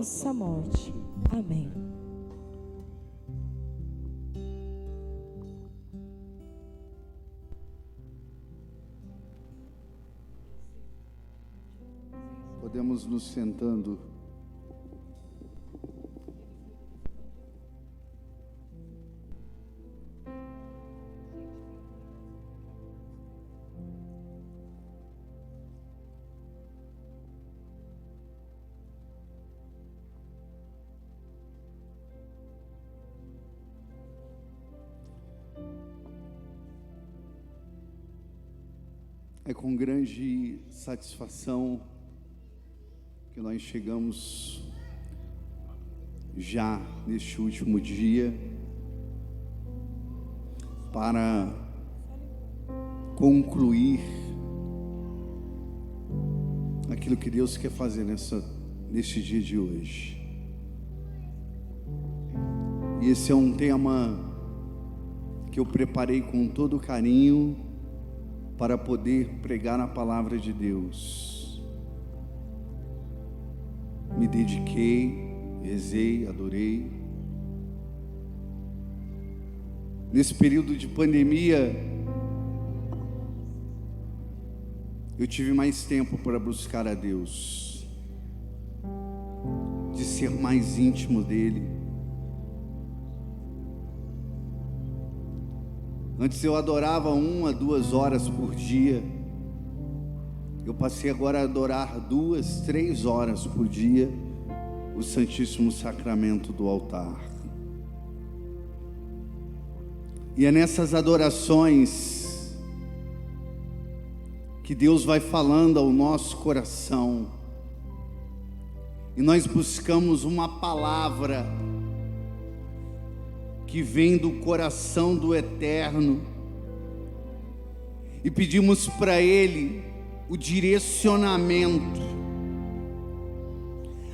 nossa morte. Amém. Podemos nos sentando. É com grande satisfação que nós chegamos já neste último dia para concluir aquilo que Deus quer fazer neste dia de hoje. E esse é um tema que eu preparei com todo carinho para poder pregar a palavra de Deus. Me dediquei, rezei, adorei. Nesse período de pandemia, eu tive mais tempo para buscar a Deus, de ser mais íntimo dEle. Antes eu adorava 1 a 2 horas por dia. Eu passei agora a adorar 2, 3 horas por dia o Santíssimo Sacramento do altar. E é nessas adorações que Deus vai falando ao nosso coração. E nós buscamos uma palavra que vem do coração do Eterno, e pedimos para Ele o direcionamento,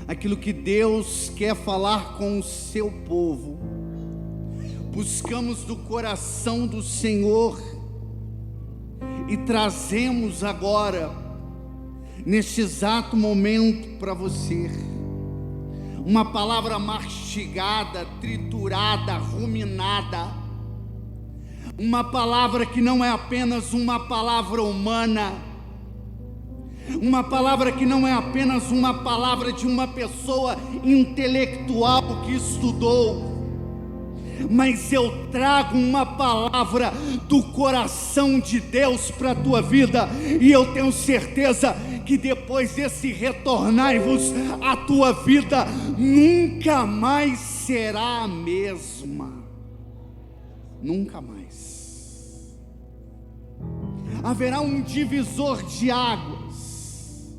aquilo que Deus quer falar com o seu povo. Buscamos do coração do Senhor e trazemos agora, neste exato momento, para você uma palavra mastigada, triturada, ruminada, uma palavra que não é apenas uma palavra humana, uma palavra que não é apenas uma palavra de uma pessoa intelectual que estudou, mas eu trago uma palavra do coração de Deus para a tua vida, e eu tenho certeza que depois desse retornai-vos, a tua vida nunca mais será a mesma. Nunca mais. Haverá um divisor de águas,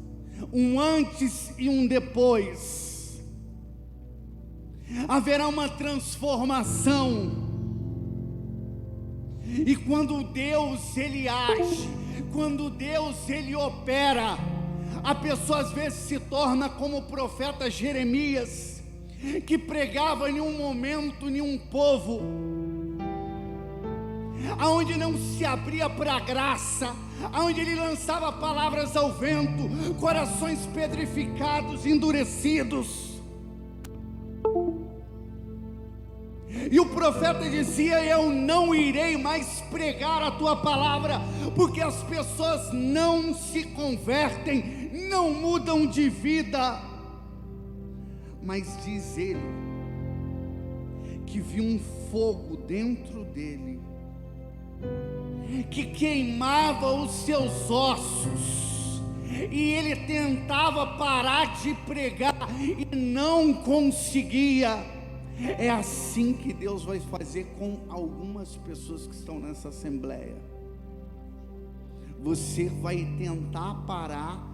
um antes e um depois. Haverá uma transformação. E quando Deus ele age, quando Deus ele opera, a pessoa às vezes se torna como o profeta Jeremias, que pregava em um momento, em um povo, aonde não se abria para a graça, aonde ele lançava palavras ao vento, corações pedrificados, endurecidos. E o profeta dizia: eu não irei mais pregar a tua palavra, porque as pessoas não se convertem, não mudam de vida. Mas diz ele que viu um fogo dentro dele, que queimava os seus ossos, e ele tentava parar de pregar e não conseguia. É assim que Deus vai fazer com algumas pessoas que estão nessa assembleia. Você vai tentar parar,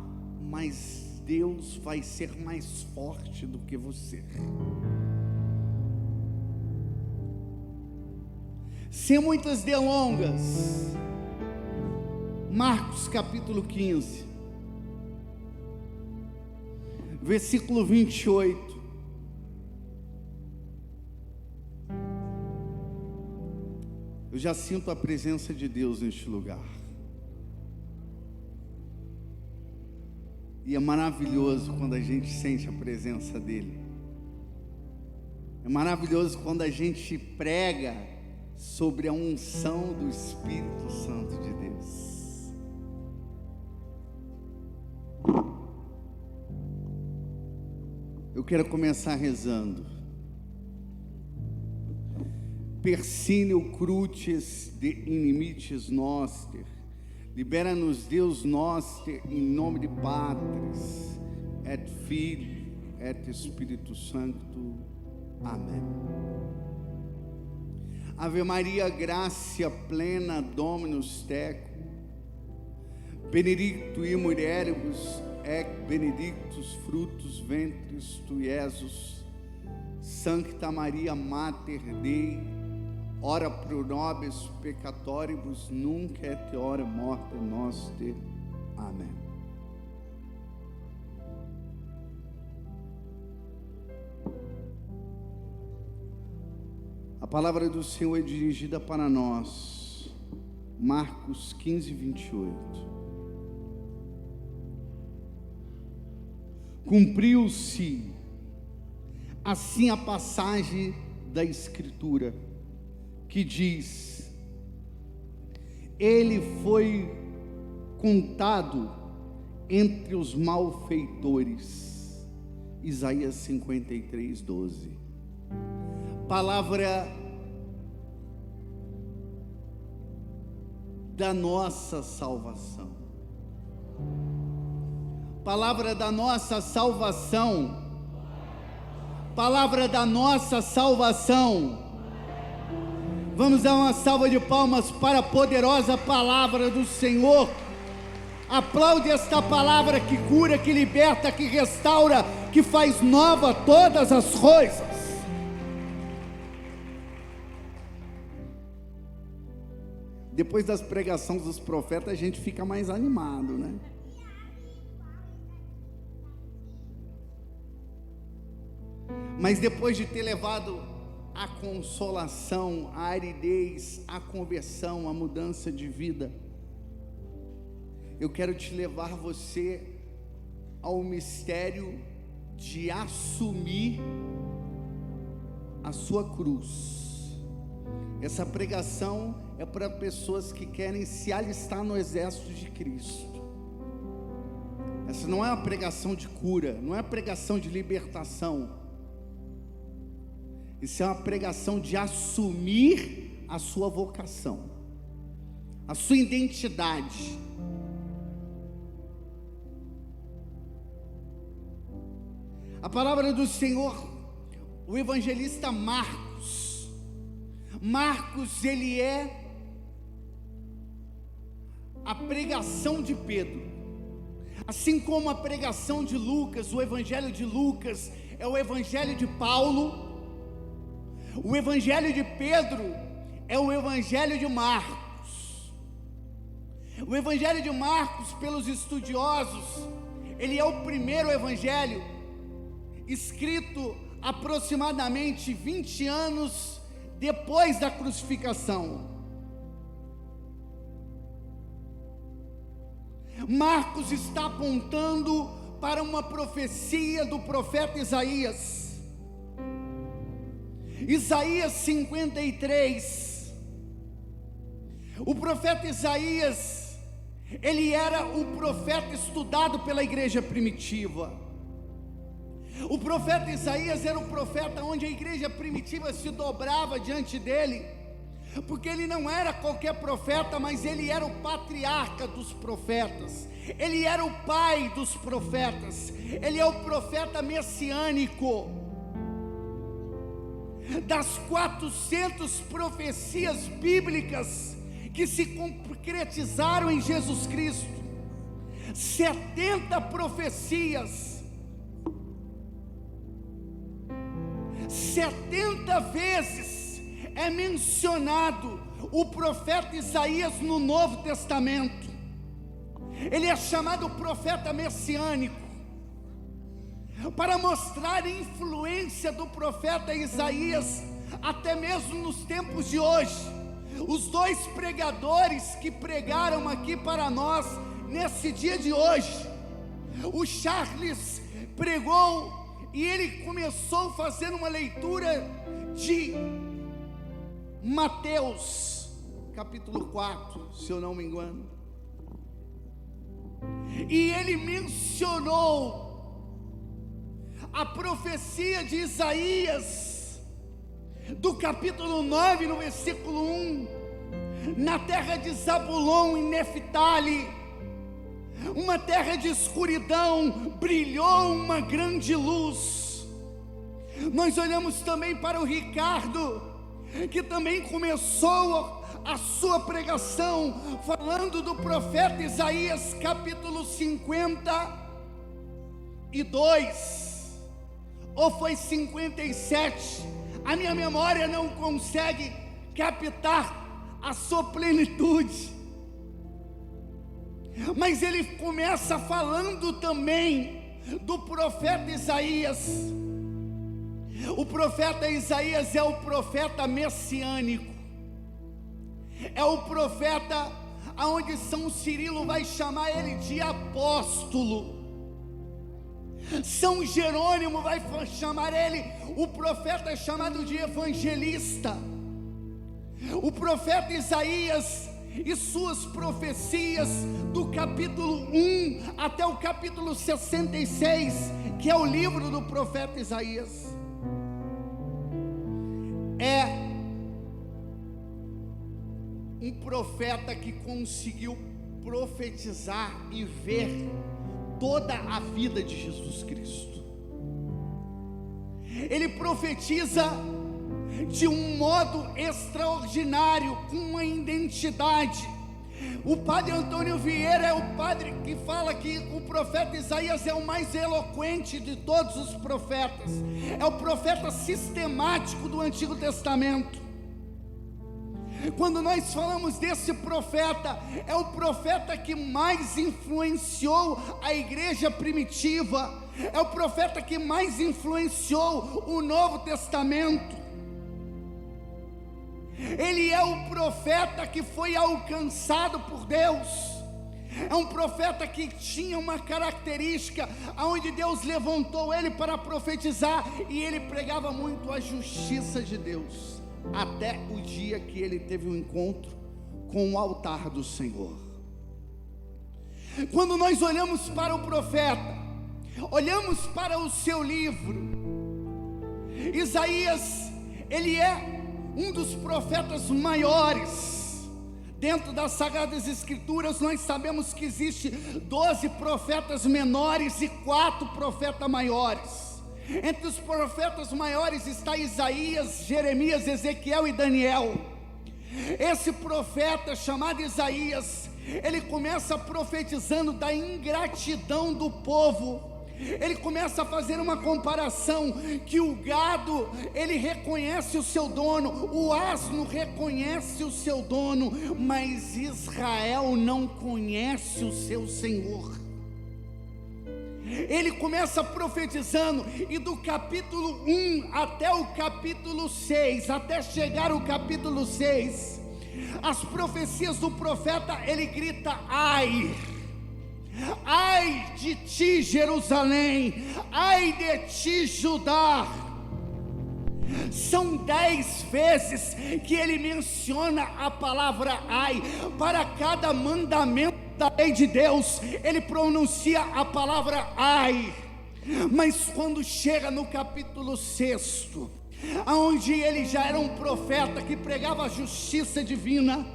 mas Deus vai ser mais forte do que você. Sem muitas delongas, Marcos capítulo 15, versículo 28. Eu já sinto a presença de Deus neste lugar. E é maravilhoso quando a gente sente a presença dEle. É maravilhoso quando a gente prega sobre a unção do Espírito Santo de Deus. Eu quero começar rezando. Persíneo crucis de inimites noster, libera-nos Deus noster, em nome de Patris, et Filii, et Spiritus Sancto. Amém. Ave Maria, gratia plena, Dominus tecum, benedictui mulieribus et benedictus fructus ventris tui, Jesus. Sancta Maria Mater Dei, ora pro nobis peccatoribus, nunc et hora morte nostre. Amém. A palavra do Senhor é dirigida para nós, Marcos 15, 28. Cumpriu-se assim a passagem da Escritura, que diz: ele foi contado entre os malfeitores. Isaías 53, 12. Palavra da nossa salvação. Palavra da nossa salvação. Palavra da nossa salvação. Vamos dar uma salva de palmas para a poderosa palavra do Senhor. Aplaude esta palavra que cura, que liberta, que restaura, que faz nova todas as coisas. Depois das pregações dos profetas, a gente fica mais animado, né? Mas depois de ter levado a consolação, a aridez, a conversão, a mudança de vida, eu quero te levar você ao mistério de assumir a sua cruz. Essa pregação é para pessoas que querem se alistar no exército de Cristo. Essa não é uma pregação de cura, não é uma pregação de libertação. Isso é uma pregação de assumir a sua vocação, a sua identidade. A palavra do Senhor, o evangelista Marcos, ele é a pregação de Pedro, assim como a pregação de Lucas. O evangelho de Lucas é o evangelho de Paulo. O evangelho de Pedro é o evangelho de Marcos. O evangelho de Marcos, pelos estudiosos, ele é o primeiro evangelho escrito aproximadamente 20 anos depois da crucificação. Marcos está apontando para uma profecia do profeta Isaías. Isaías 53. O profeta Isaías, ele era o profeta estudado pela igreja primitiva. O profeta Isaías era o profeta onde a igreja primitiva se dobrava diante dele, porque ele não era qualquer profeta, mas ele era o patriarca dos profetas, ele era o pai dos profetas, ele é o profeta messiânico. Das 400 profecias bíblicas que se concretizaram em Jesus Cristo, 70 profecias, 70 vezes é mencionado o profeta Isaías no Novo Testamento. Ele é chamado profeta messiânico, para mostrar a influência do profeta Isaías, até mesmo nos tempos de hoje. Os dois pregadores que pregaram aqui para nós, nesse dia de hoje, o Charles pregou E ele começou fazendo uma leitura de Mateus, capítulo 4, se eu não me engano. E ele mencionou a profecia de Isaías, do capítulo 9, no versículo 1. Na terra de Zabulon e Neftali, uma terra de escuridão, brilhou uma grande luz. Nós olhamos também para o Ricardo, que também começou a sua pregação falando do profeta Isaías, capítulo 52, ou foi 57, a minha memória não consegue captar a sua plenitude, mas ele começa falando também do profeta Isaías. O profeta Isaías é o profeta messiânico, é o profeta aonde São Cirilo vai chamar ele de apóstolo, São Jerônimo vai chamar ele, o profeta é chamado de evangelista. O profeta Isaías e suas profecias, do capítulo 1 até o capítulo 66, que é o livro do profeta Isaías, é um profeta que conseguiu profetizar e ver toda a vida de Jesus Cristo. Ele profetiza de um modo extraordinário, com uma identidade. O padre Antônio Vieira é o padre que fala que o profeta Isaías é o mais eloquente de todos os profetas, é o profeta sistemático do Antigo Testamento. Quando nós falamos desse profeta, é o profeta que mais influenciou a igreja primitiva, é o profeta que mais influenciou o Novo Testamento. Ele é o profeta que foi alcançado por Deus, é um profeta que tinha uma característica, onde Deus levantou ele para profetizar, e ele pregava muito a justiça de Deus, até o dia que ele teve um encontro com o altar do Senhor. Quando nós olhamos para o profeta, olhamos para o seu livro, Isaías, ele é um dos profetas maiores. Dentro das Sagradas Escrituras nós sabemos que existe 12 profetas menores e 4 profetas maiores. Entre os profetas maiores está Isaías, Jeremias, Ezequiel e Daniel. Esse profeta chamado Isaías, ele começa profetizando da ingratidão do povo. Ele começa a fazer uma comparação, que o gado, ele reconhece o seu dono, o asno reconhece o seu dono, mas Israel não conhece o seu Senhor. Ele começa profetizando, e do capítulo 1 até o capítulo 6, até chegar ao capítulo 6, as profecias do profeta, ele grita: ai! Ai de ti, Jerusalém, ai de ti, Judá. São 10 vezes que ele menciona a palavra ai. Para cada mandamento da lei de Deus, ele pronuncia a palavra ai. Mas quando chega no capítulo 6, onde ele já era um profeta que pregava a justiça divina,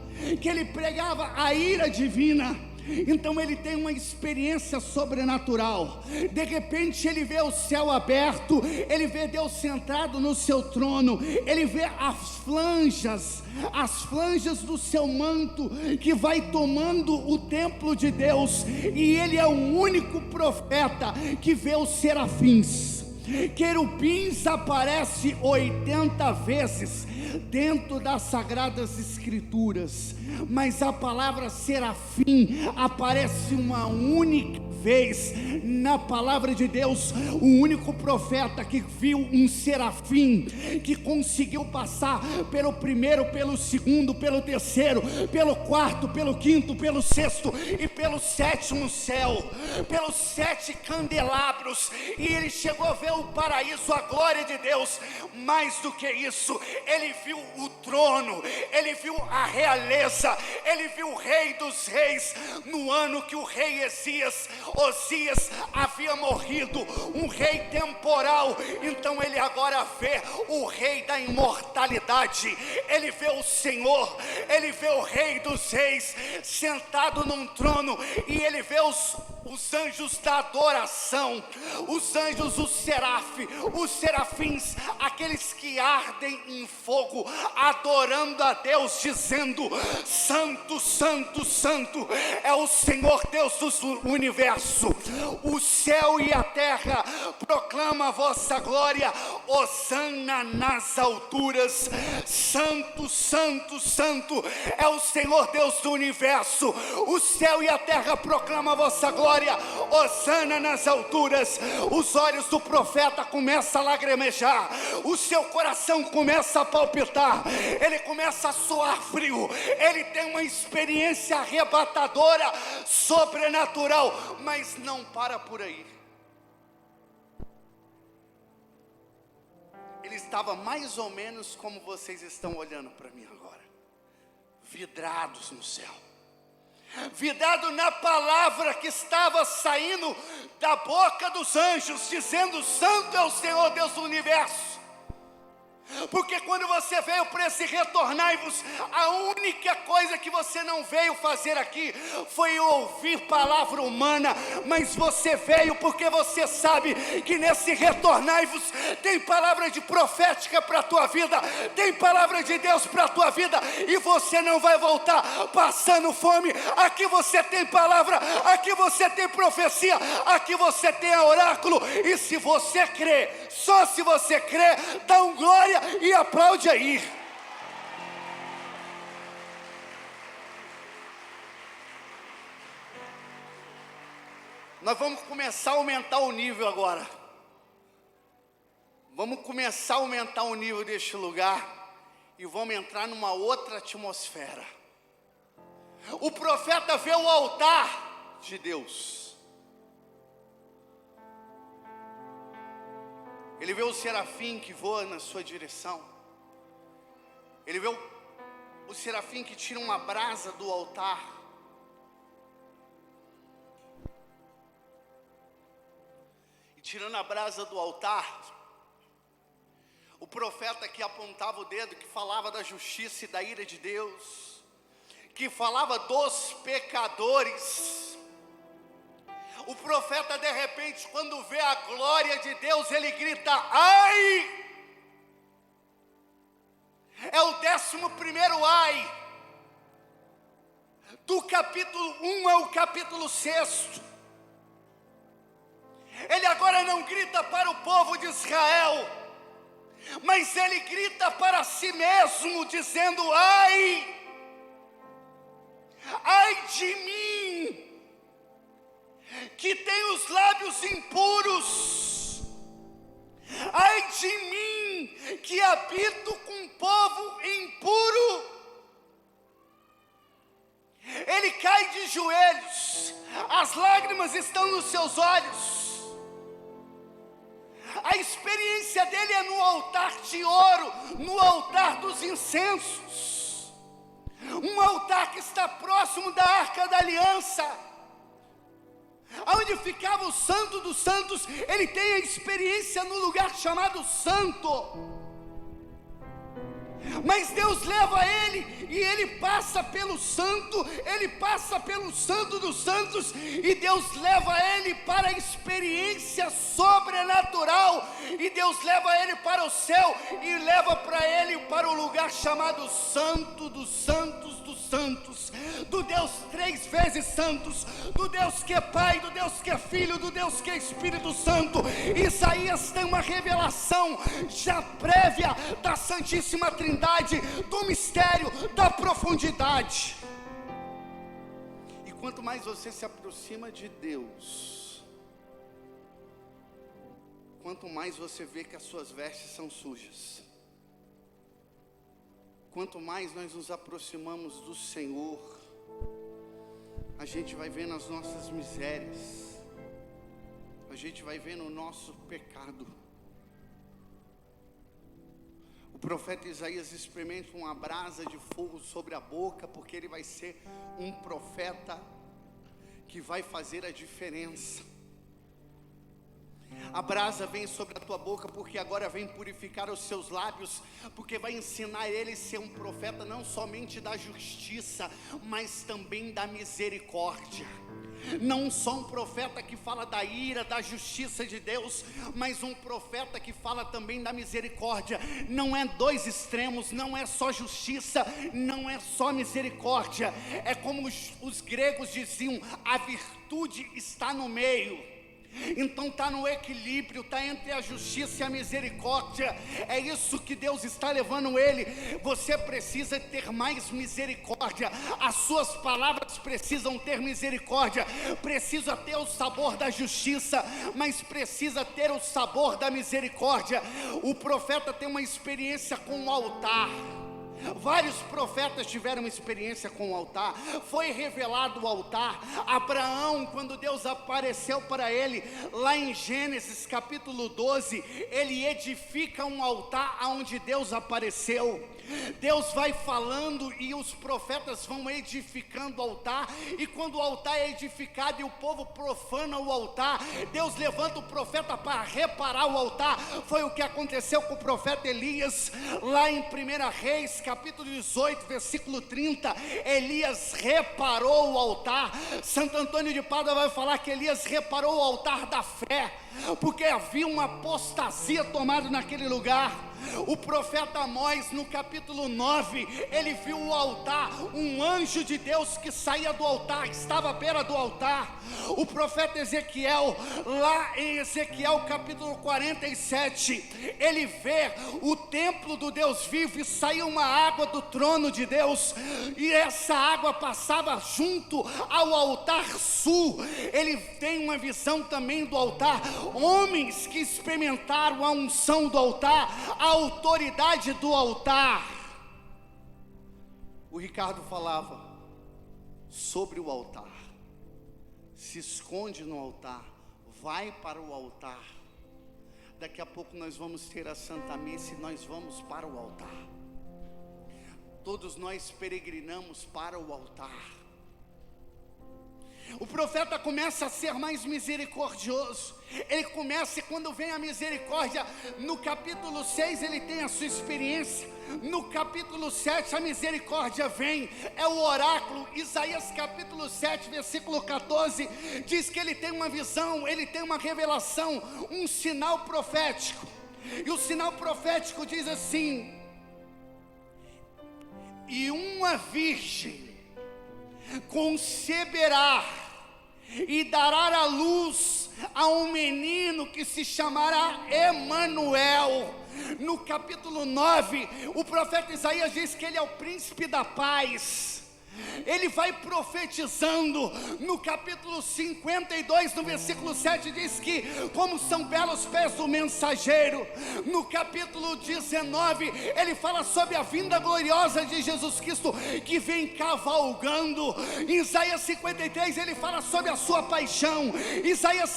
que ele pregava a ira divina, então ele tem uma experiência sobrenatural. De repente ele vê o céu aberto, ele vê Deus sentado no seu trono, ele vê as franjas do seu manto, que vai tomando o templo de Deus, e ele é o único profeta que vê os serafins. Querubins aparece 80 vezes dentro das Sagradas Escrituras, mas a palavra serafim aparece uma única vez na palavra de Deus, o único profeta que viu um serafim, que conseguiu passar pelo primeiro, pelo segundo, pelo terceiro, pelo quarto, pelo quinto, pelo sexto e pelo sétimo céu, pelos 7 candelabros, e ele chegou a ver o paraíso, a glória de Deus. Mais do que isso, ele viu o trono, ele viu a realeza, ele viu o Rei dos Reis, no ano que o rei Osias havia morrido, um rei temporal. Então ele agora vê o rei da imortalidade, ele vê o Senhor, ele vê o Rei dos Reis sentado num trono, e ele vê os anjos da adoração, os anjos, os serafins, aqueles que ardem em fogo, adorando a Deus, dizendo: Santo, Santo, Santo é o Senhor Deus do universo. O céu e a terra proclamam a vossa glória. Hosana nas alturas. Santo, Santo, Santo é o Senhor Deus do universo. O céu e a terra proclamam a vossa glória. Hosana nas alturas. Os olhos do profeta começam a lagrimejar, o seu coração começa a palpitar, ele começa a suar frio, ele tem uma experiência arrebatadora, sobrenatural, mas não para por aí. Ele estava mais ou menos como vocês estão olhando para mim agora, vidrados no céu, vidrado na palavra que estava saindo da boca dos anjos, dizendo: Santo é o Senhor Deus do universo. Porque quando você veio para esse retornai-vos, a única coisa que você não veio fazer aqui foi ouvir palavra humana, mas você veio porque você sabe que nesse retornai-vos tem palavra de profética para a tua vida, tem palavra de Deus para a tua vida, e você não vai voltar passando fome. Aqui você tem palavra, aqui você tem profecia, aqui você tem oráculo, e se você crê, só se você crê, dá um glória e aplaude aí. Nós vamos começar a aumentar o nível agora. Vamos começar a aumentar o nível deste lugar e vamos entrar numa outra atmosfera. O profeta vê o altar de Deus. Ele vê o serafim que voa na sua direção. Ele vê o serafim que tira uma brasa do altar. E tirando a brasa do altar, o profeta que apontava o dedo, que falava da justiça e da ira de Deus, que falava dos pecadores. O profeta, de repente, quando vê a glória de Deus, ele grita: ai! É o 11º ai, do capítulo 1 ao capítulo 6. Ele agora não grita para o povo de Israel, mas ele grita para si mesmo, dizendo: ai! Ai de mim, que tem os lábios impuros, ai de mim, que habito com um povo impuro. Ele cai de joelhos, as lágrimas estão nos seus olhos. A experiência dele é no altar de ouro, no altar dos incensos, um altar que está próximo da Arca da Aliança, onde ficava o Santo dos Santos. Ele tem a experiência no lugar chamado Santo. Mas Deus leva ele, e ele passa pelo santo, ele passa pelo Santo dos Santos, e Deus leva ele para a experiência sobrenatural, e Deus leva ele para o céu, e leva para ele para o lugar chamado Santo dos Santos dos Santos, do Deus 3 vezes santos, do Deus que é Pai, do Deus que é Filho, do Deus que é Espírito Santo. Isaías tem uma revelação já prévia da Santíssima Trindade, do mistério, da profundidade. E quanto mais você se aproxima de Deus, quanto mais você vê que as suas vestes são sujas. Quanto mais nós nos aproximamos do Senhor, a gente vai vendo as nossas misérias, a gente vai vendo o nosso pecado. O profeta Isaías experimenta uma brasa de fogo sobre a boca, porque ele vai ser um profeta que vai fazer a diferença. A brasa vem sobre a tua boca, porque agora vem purificar os seus lábios, porque vai ensinar ele a ser um profeta não somente da justiça, mas também da misericórdia. Não só um profeta que fala da ira, da justiça de Deus, mas um profeta que fala também da misericórdia. Não é dois extremos, não é só justiça, não é só misericórdia. É como os gregos diziam, a virtude está no meio. Então está no equilíbrio, está entre a justiça e a misericórdia. É isso que Deus está levando ele. Você precisa ter mais misericórdia. As suas palavras precisam ter misericórdia. Precisa ter o sabor da justiça, mas precisa ter o sabor da misericórdia. O profeta tem uma experiência com o altar. Vários profetas tiveram experiência com o altar. Foi revelado o altar. Abraão, quando Deus apareceu para ele, lá em Gênesis capítulo 12, ele edifica um altar onde Deus apareceu. Deus vai falando e os profetas vão edificando o altar. E quando o altar é edificado e o povo profana o altar, Deus levanta o profeta para reparar o altar. Foi o que aconteceu com o profeta Elias, lá em 1 Reis capítulo 18, versículo 30. Elias reparou o altar. Santo Antônio de Pádua vai falar que Elias reparou o altar da fé, porque havia uma apostasia tomada naquele lugar. O profeta Amós, no capítulo 9, ele viu o altar, um anjo de Deus que saía do altar, estava à beira do altar. O profeta Ezequiel, lá em Ezequiel capítulo 47, ele vê o templo do Deus vivo e saiu uma água do trono de Deus, e essa água passava junto ao altar sul. Ele tem uma visão também do altar, homens que experimentaram a unção do altar, a autoridade do altar. O Ricardo falava sobre o altar. Se esconde no altar, vai para o altar. Daqui a pouco nós vamos ter a Santa Missa e nós vamos para o altar. Todos nós peregrinamos para o altar. O profeta começa a ser mais misericordioso. Ele começa, e quando vem a misericórdia, no capítulo 6 ele tem a sua experiência. No capítulo 7 a misericórdia vem, é o oráculo. Isaías capítulo 7 versículo 14 diz que ele tem uma visão, ele tem uma revelação, um sinal profético. E o sinal profético diz assim: e uma virgem conceberá e dará à luz a um menino que se chamará Emanuel. No capítulo 9, o profeta Isaías diz que ele é o príncipe da paz. Ele vai profetizando. No capítulo 52, no versículo 7, diz que como são belos pés do mensageiro. No capítulo 19, ele fala sobre a vinda gloriosa de Jesus Cristo, que vem cavalgando. Em Isaías 53, ele fala sobre a sua paixão. Isaías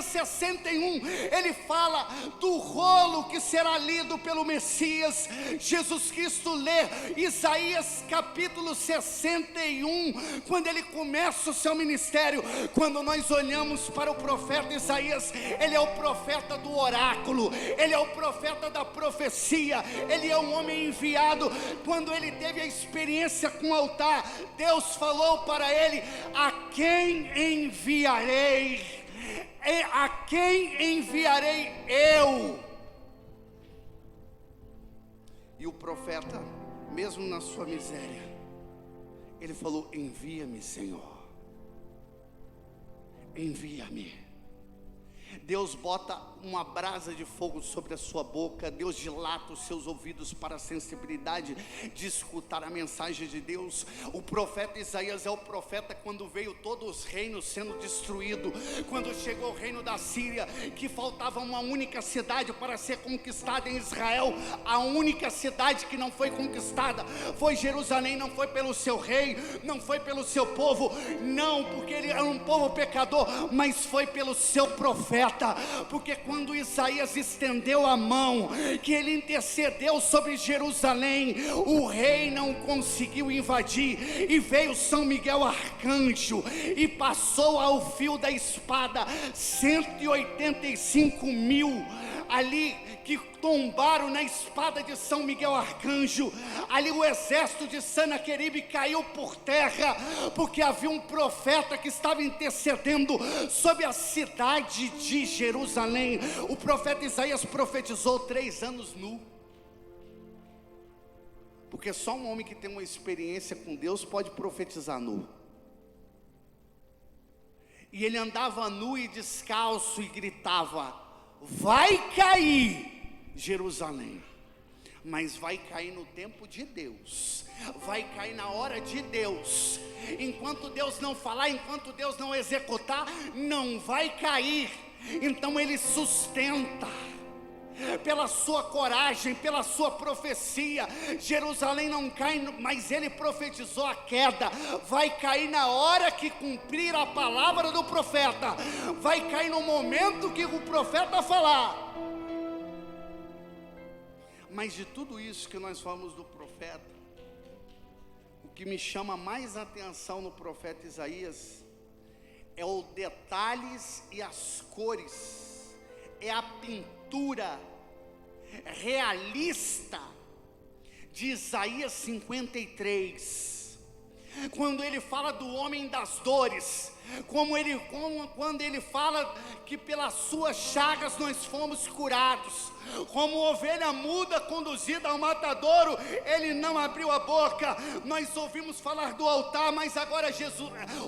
61, ele fala do rolo que será lido pelo Messias. Jesus Cristo lê Isaías capítulo 61, quando ele começa o seu ministério. Quando nós olhamos para o profeta Isaías, ele é o profeta do oráculo, ele é o profeta da profecia, ele é um homem enviado. Quando ele teve a experiência com o altar, Deus falou para ele: a quem enviarei? A quem enviarei eu? E o profeta, mesmo na sua miséria, ele falou: envia-me, Senhor, envia-me. Deus bota uma brasa de fogo sobre a sua boca, Deus dilata os seus ouvidos para a sensibilidade de escutar a mensagem de Deus. O profeta Isaías é o profeta quando veio todos os reinos sendo destruídos, quando chegou o reino da Síria, que faltava uma única cidade para ser conquistada em Israel. A única cidade que não foi conquistada foi Jerusalém. Não foi pelo seu rei, não foi pelo seu povo, não, porque ele era um povo pecador, mas foi pelo seu profeta. Porque quando Isaías estendeu a mão, que ele intercedeu sobre Jerusalém, o rei não conseguiu invadir, e veio São Miguel Arcanjo e passou ao fio da espada 185.000 ali que tombaram na espada de São Miguel Arcanjo. Ali o exército de Sanaqueribe caiu por terra, porque havia um profeta que estava intercedendo sobre a cidade de Jerusalém. O profeta Isaías profetizou 3 anos nu, porque só um homem que tem uma experiência com Deus pode profetizar nu. E ele andava nu e descalço e gritava: vai cair Jerusalém, mas vai cair no tempo de Deus, vai cair na hora de Deus. Enquanto Deus não falar, enquanto Deus não executar, não vai cair. Então ele sustenta pela sua coragem, pela sua profecia. Jerusalém não cai, mas ele profetizou a queda. Vai cair na hora que cumprir a palavra do profeta, vai cair no momento que o profeta falar. Mas de tudo isso que nós falamos do profeta, o que me chama mais atenção no profeta Isaías é os detalhes e as cores, é a pintura realista de Isaías 53, quando ele fala do homem das dores, quando ele fala que pelas suas chagas nós fomos curados, como ovelha muda conduzida ao matadouro, ele não abriu a boca. Nós ouvimos falar do altar, mas agora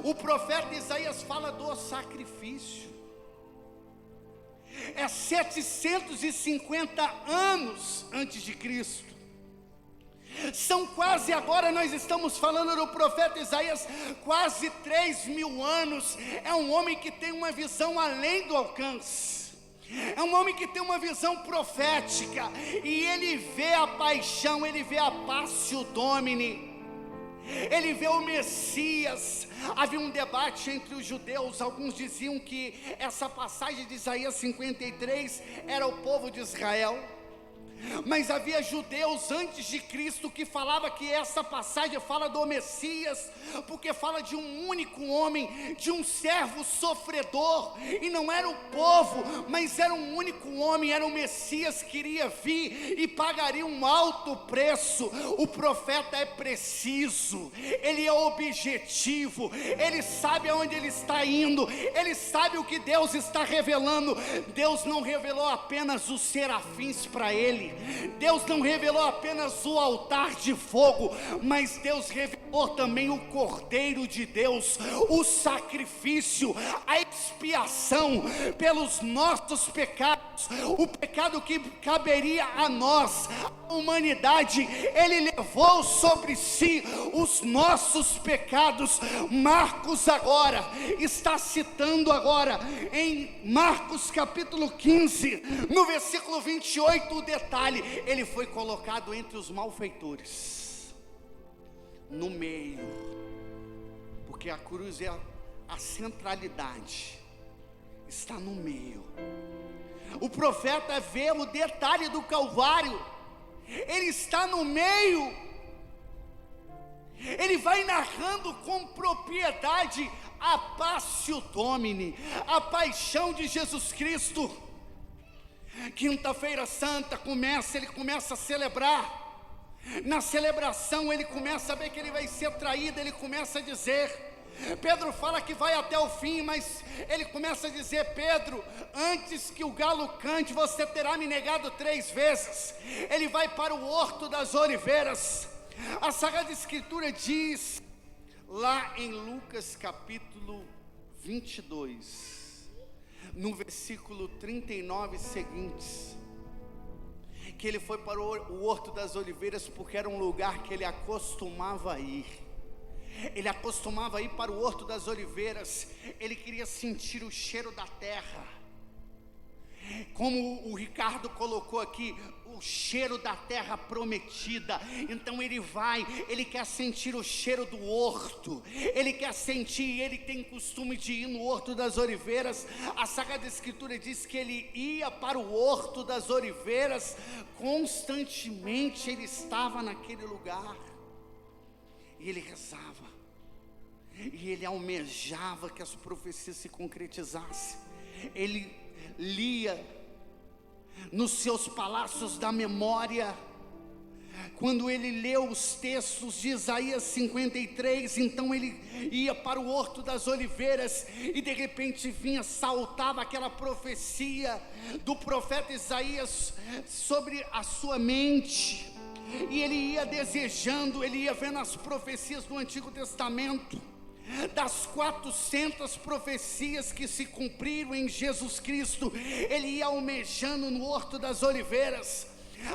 o profeta Isaías fala do sacrifício. É 750 anos antes de Cristo. São quase, agora nós estamos falando do profeta Isaías, quase 3.000 anos. É um homem que tem uma visão além do alcance, é um homem que tem uma visão profética, e ele vê a paixão, ele vê a Passio Domini, ele vê o Messias. Havia um debate entre os judeus, alguns diziam que essa passagem de Isaías 53 era o povo de Israel, mas havia judeus antes de Cristo que falava que essa passagem fala do Messias, porque fala de um único homem, de um servo sofredor, e não era o povo, mas era um único homem, era o Messias que iria vir e pagaria um alto preço. O profeta é preciso, ele é objetivo, ele sabe aonde ele está indo, ele sabe o que Deus está revelando. Deus não revelou apenas os serafins para ele, Deus não revelou apenas o altar de fogo, mas Deus revelou também o Cordeiro de Deus, o sacrifício, a expiação pelos nossos pecados, o pecado que caberia a nós, a humanidade. Ele levou sobre si os nossos pecados. Marcos agora está citando agora em Marcos capítulo 15, no versículo 28, o detalhe: ele foi colocado entre os malfeitores, no meio, porque a cruz é a centralidade, está no meio. O profeta vê o detalhe do Calvário, ele está no meio. Ele vai narrando com propriedade a Passio Domini, a paixão de Jesus Cristo. Quinta-feira Santa ele começa a celebrar. Na celebração ele começa a ver que ele vai ser traído. Ele começa a dizer, Pedro fala que vai até o fim, mas ele começa a dizer: Pedro, antes que o galo cante, você terá me negado 3 vezes. Ele vai para o Horto das Oliveiras. A Sagrada Escritura diz, lá em Lucas capítulo 22, no versículo 39 seguintes, que ele foi para o Horto das Oliveiras porque era um lugar que ele acostumava ir. Ele acostumava ir para o Horto das Oliveiras, ele queria sentir o cheiro da terra. Como o Ricardo colocou aqui, o cheiro da terra prometida. Então ele quer sentir o cheiro do horto, ele quer sentir, ele tem costume de ir no Horto das Oliveiras. A Sagrada Escritura diz que ele ia para o Horto das Oliveiras, constantemente ele estava naquele lugar, e ele rezava, e ele almejava que as profecias se concretizassem. Ele lia nos seus palácios da memória. Quando ele leu os textos de Isaías 53, então ele ia para o Horto das Oliveiras, e de repente saltava aquela profecia do profeta Isaías sobre a sua mente, e ele ia desejando, ele ia vendo as profecias do Antigo Testamento, das 400 profecias que se cumpriram em Jesus Cristo, ele ia almejando no Horto das Oliveiras.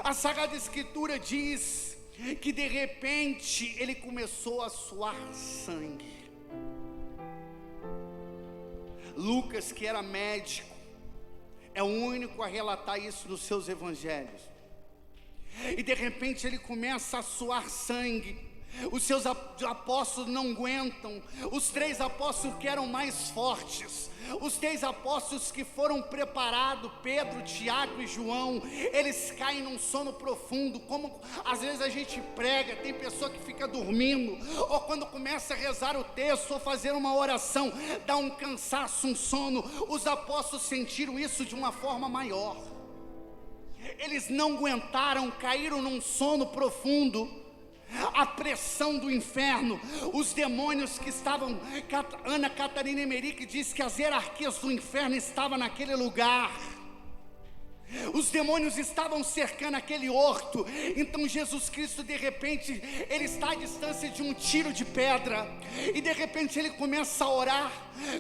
A Sagrada Escritura diz que de repente ele começou a suar sangue. Lucas, que era médico, é o único a relatar isso nos seus evangelhos. E de repente ele começa a suar sangue. Os seus apóstolos não aguentam. Os 3 apóstolos que eram mais fortes, os 3 apóstolos que foram preparados, Pedro, Tiago e João, eles caem num sono profundo. Como às vezes a gente prega, tem pessoa que fica dormindo, ou quando começa a rezar o texto, ou fazer uma oração, dá um cansaço, um sono. Os apóstolos sentiram isso de uma forma maior. Eles não aguentaram, caíram num sono profundo. A pressão do inferno, os demônios que estavam, Ana Catarina Emerick diz que as hierarquias do inferno estavam naquele lugar. Os demônios estavam cercando aquele horto. Então Jesus Cristo, de repente, ele está à distância de um tiro de pedra, e de repente ele começa a orar.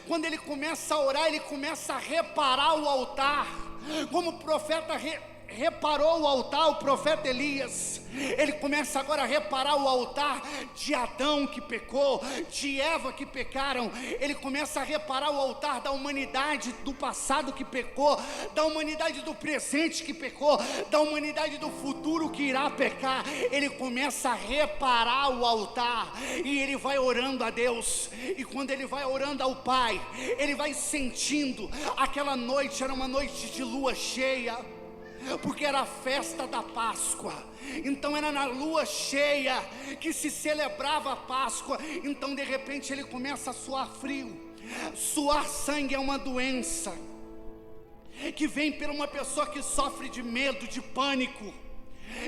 Quando ele começa a orar, ele começa a reparar o altar, como o profeta reparou o altar, o profeta Elias. Ele começa agora a reparar o altar de Adão que pecou, de Eva que pecaram. Ele começa a reparar o altar da humanidade do passado que pecou, da humanidade do presente que pecou, da humanidade do futuro que irá pecar. Ele começa a reparar o altar, e ele vai orando a Deus. E quando ele vai orando ao Pai, ele vai sentindo. Aquela noite era uma noite de lua cheia, porque era a festa da Páscoa. Então era na lua cheia que se celebrava a Páscoa. Então de repente ele começa a suar frio. Suar sangue é uma doença que vem por uma pessoa que sofre de medo, de pânico,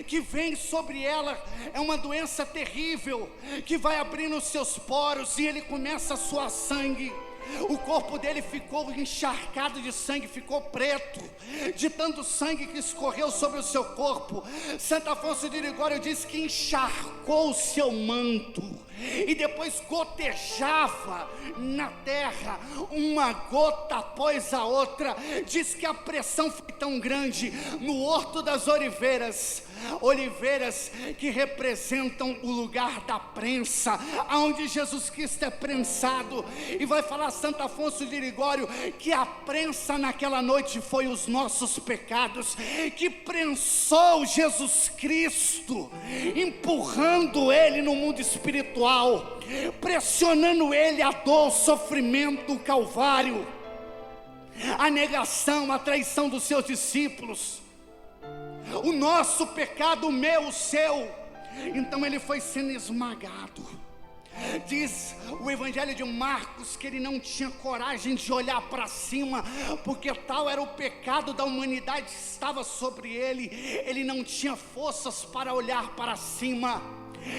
que vem sobre ela. É uma doença terrível que vai abrindo os seus poros, e ele começa a suar sangue. O corpo dele ficou encharcado de sangue, ficou preto, de tanto sangue que escorreu sobre o seu corpo. Santo Afonso de Ligório diz que encharcou o seu manto, e depois gotejava na terra, uma gota após a outra. Diz que a pressão foi tão grande no Horto das Oliveiras, oliveiras que representam o lugar da prensa, aonde Jesus Cristo é prensado. E vai falar Santo Afonso de Ligório que a prensa naquela noite foi os nossos pecados, que prensou Jesus Cristo, empurrando ele no mundo espiritual, pressionando ele a dor, o sofrimento, o calvário, a negação, a traição dos seus discípulos, o nosso pecado, o meu, o seu. Então ele foi sendo esmagado. Diz o Evangelho de Marcos que ele não tinha coragem de olhar para cima, porque tal era o pecado da humanidade que estava sobre ele. Ele não tinha forças para olhar para cima.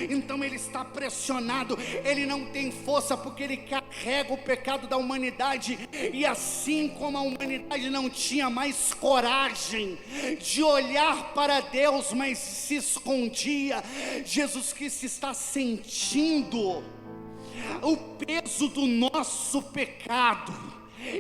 Então ele está pressionado, ele não tem força, porque ele carrega o pecado da humanidade. E assim como a humanidade não tinha mais coragem de olhar para Deus, mas se escondia, Jesus Cristo está sentindo o peso do nosso pecado.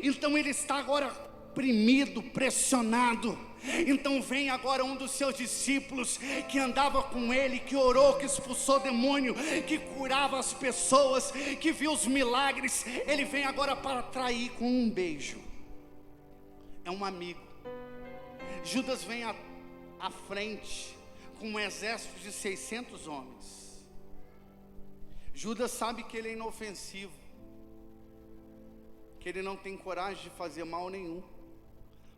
Então ele está agora oprimido, pressionado. Então vem agora um dos seus discípulos que andava com ele, que orou, que expulsou demônio, que curava as pessoas, que viu os milagres. Ele vem agora para trair com um beijo. É um amigo. Judas vem à frente com um exército de 600 homens. Judas sabe que ele é inofensivo, que ele não tem coragem de fazer mal nenhum.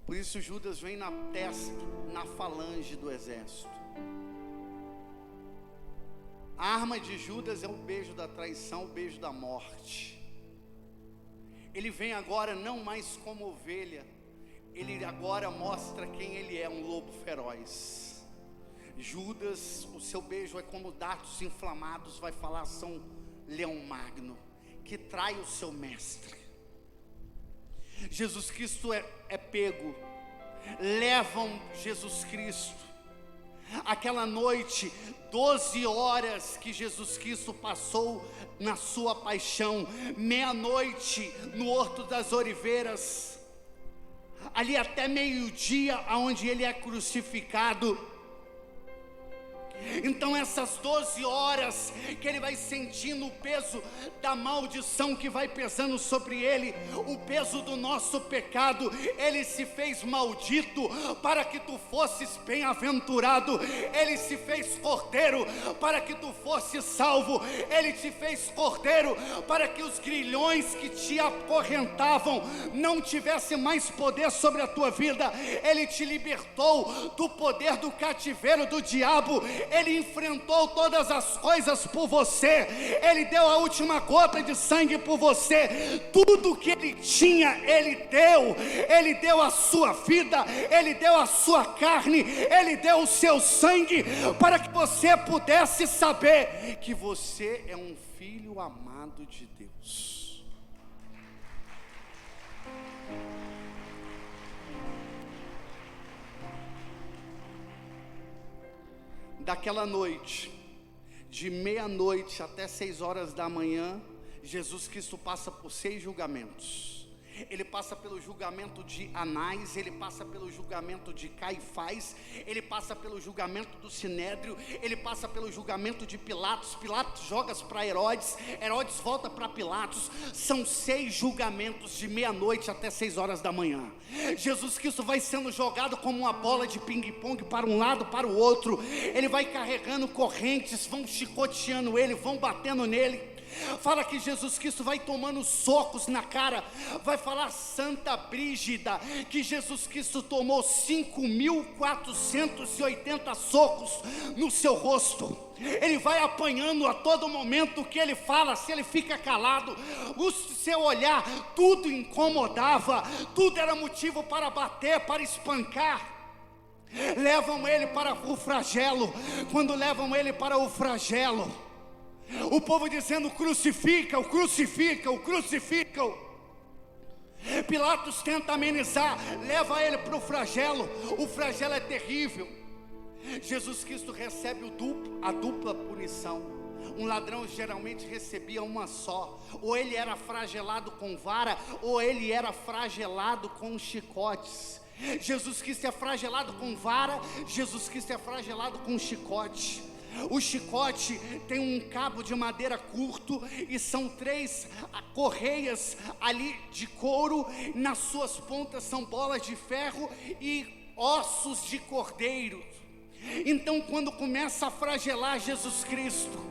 Por isso Judas vem na testa, na falange do exército. A arma de Judas é o beijo da traição, o beijo da morte. Ele vem agora não mais como ovelha, ele agora mostra quem ele é, um lobo feroz. Judas, o seu beijo é como dardos inflamados, vai falar São Leão Magno, que trai o seu mestre. Jesus Cristo é pego, levam Jesus Cristo. Aquela noite, 12 horas que Jesus Cristo passou na sua paixão, meia-noite no Horto das Oliveiras, ali até meio-dia, onde ele é crucificado. Então essas 12 horas que ele vai sentindo o peso da maldição que vai pesando sobre ele, o peso do nosso pecado, ele se fez maldito para que tu fosses bem-aventurado. Ele se fez cordeiro para que tu fosses salvo. Ele te fez cordeiro para que os grilhões que te acorrentavam não tivessem mais poder sobre a tua vida. Ele te libertou do poder do cativeiro do diabo. Ele enfrentou todas as coisas por você. Ele deu a última gota de sangue por você. Tudo que ele tinha, ele deu. Ele deu a sua vida, ele deu a sua carne, ele deu o seu sangue, para que você pudesse saber que você é um filho amado de Deus. Daquela noite, de meia-noite até 6 horas da manhã, Jesus Cristo passa por 6 julgamentos. Ele passa pelo julgamento de Anás, ele passa pelo julgamento de Caifás, ele passa pelo julgamento do Sinédrio, ele passa pelo julgamento de Pilatos. Pilatos joga para Herodes, Herodes volta para Pilatos. São 6 julgamentos de meia-noite até 6 horas da manhã. Jesus Cristo vai sendo jogado como uma bola de ping-pong para um lado, para o outro. Ele vai carregando correntes, vão chicoteando ele, vão batendo nele. Fala que Jesus Cristo vai tomando socos na cara. Vai falar Santa Brígida que Jesus Cristo tomou 5.480 socos no seu rosto. Ele vai apanhando a todo momento. O que ele fala, se ele fica calado, o seu olhar, tudo incomodava, tudo era motivo para bater, para espancar. Levam ele para o flagelo. Quando levam ele para o flagelo, o povo dizendo: crucifica-o, crucifica-o, crucifica-o. Pilatos tenta amenizar, leva ele para o flagelo. O flagelo é terrível. Jesus Cristo recebe a dupla punição. Um ladrão geralmente recebia uma só. Ou ele era flagelado com vara, ou ele era flagelado com chicotes. Jesus Cristo é flagelado com vara, Jesus Cristo é flagelado com chicote. O chicote tem um cabo de madeira curto e são 3 correias ali de couro. Nas suas pontas são bolas de ferro e ossos de cordeiro. Então, quando começa a flagelar Jesus Cristo,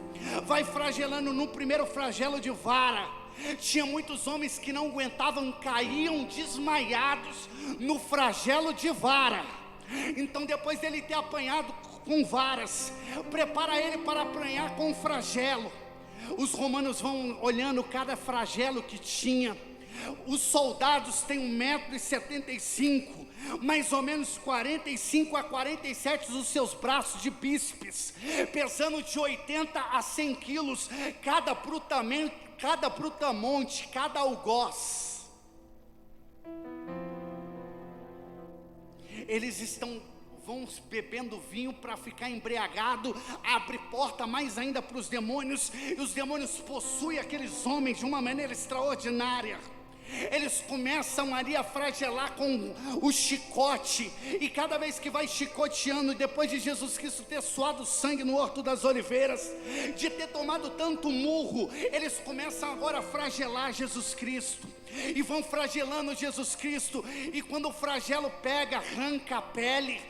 vai flagelando. No primeiro flagelo de vara, tinha muitos homens que não aguentavam, caíam desmaiados no flagelo de vara. Então, depois dele ter apanhado com varas, prepara ele para apanhar com flagelo. Os romanos vão olhando cada flagelo que tinha. Os soldados têm 1,75 m, mais ou menos 45 a 47 dos seus braços de bíceps, pesando de 80 a 100 quilos, cada brutamonte, cada algoz. Eles vão bebendo vinho para ficar embriagado, abre porta mais ainda para os demônios, e os demônios possuem aqueles homens de uma maneira extraordinária. Eles começam ali a flagelar com o chicote, e cada vez que vai chicoteando, depois de Jesus Cristo ter suado sangue no Horto das Oliveiras, de ter tomado tanto murro, eles começam agora a flagelar Jesus Cristo, e vão flagelando Jesus Cristo, e quando o flagelo pega, arranca a pele,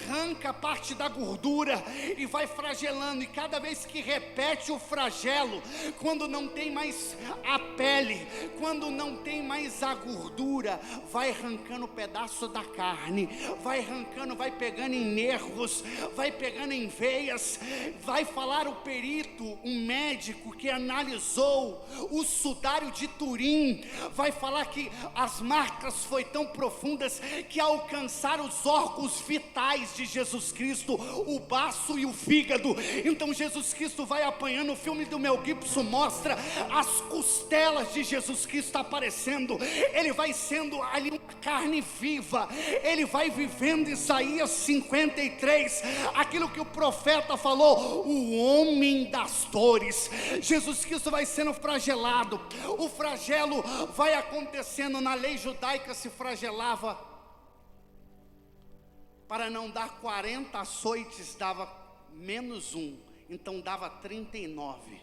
arranca parte da gordura, e vai flagelando, e cada vez que repete o flagelo, quando não tem mais a pele, quando não tem mais a gordura, vai arrancando pedaço da carne, vai arrancando, vai pegando em nervos, vai pegando em veias. Vai falar o perito, um médico que analisou o sudário de Turim, vai falar que as marcas foi tão profundas que alcançaram os órgãos vitais de Jesus Cristo, o baço e o fígado. Então Jesus Cristo vai apanhando. O filme do Mel Gibson mostra as costelas de Jesus Cristo aparecendo. Ele vai sendo ali uma carne viva, ele vai vivendo. Isaías 53, aquilo que o profeta falou, o homem das dores. Jesus Cristo vai sendo flagelado, o flagelo vai acontecendo. Na lei judaica se flagelava para não dar 40 açoites, dava menos um, então dava 39.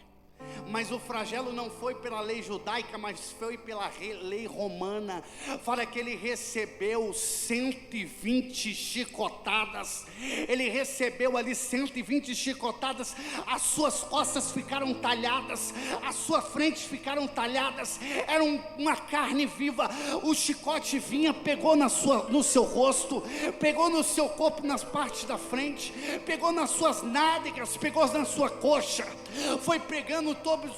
Mas o flagelo não foi pela lei judaica, mas foi pela lei romana. Fala que ele recebeu 120 chicotadas. Ele recebeu ali 120 chicotadas. As suas costas ficaram talhadas, a sua frente ficaram talhadas. Era uma carne viva. O chicote vinha, pegou no seu rosto, pegou no seu corpo, nas partes da frente, pegou nas suas nádegas, pegou na sua coxa, foi pegando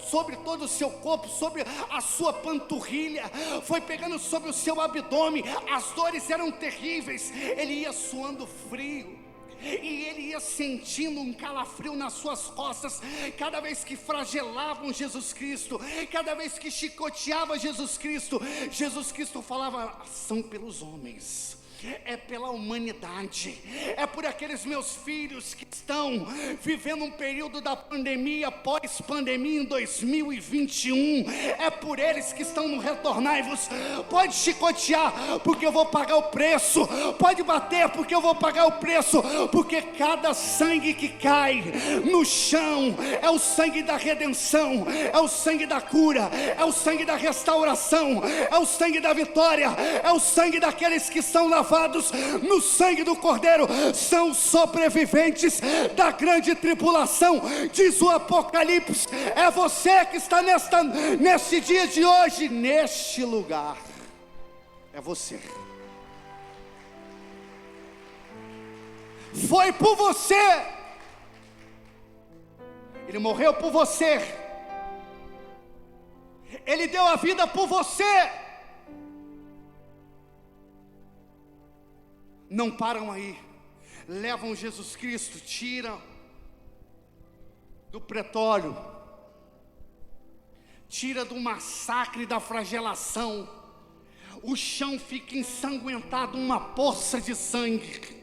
sobre todo o seu corpo, sobre a sua panturrilha, foi pegando sobre o seu abdômen. As dores eram terríveis. Ele ia suando frio, e ele ia sentindo um calafrio nas suas costas, cada vez que flagelavam Jesus Cristo, cada vez que chicoteava Jesus Cristo. Jesus Cristo falava: são pelos homens, é pela humanidade, é por aqueles meus filhos que estão vivendo um período da pandemia, pós-pandemia em 2021, é por eles que estão no retornai-vos. Pode chicotear, porque eu vou pagar o preço, pode bater, porque eu vou pagar o preço, porque cada sangue que cai no chão é o sangue da redenção, é o sangue da cura, é o sangue da restauração, é o sangue da vitória, é o sangue daqueles que são lavados no sangue do Cordeiro, são sobreviventes da grande tribulação, diz o Apocalipse. É você que está nesse dia de hoje, neste lugar, é você. Foi por você, ele morreu por você, ele deu a vida por você. Não param aí, levam Jesus Cristo, tiram do pretório, tira do massacre, da flagelação. O chão fica ensanguentado, uma poça de sangue.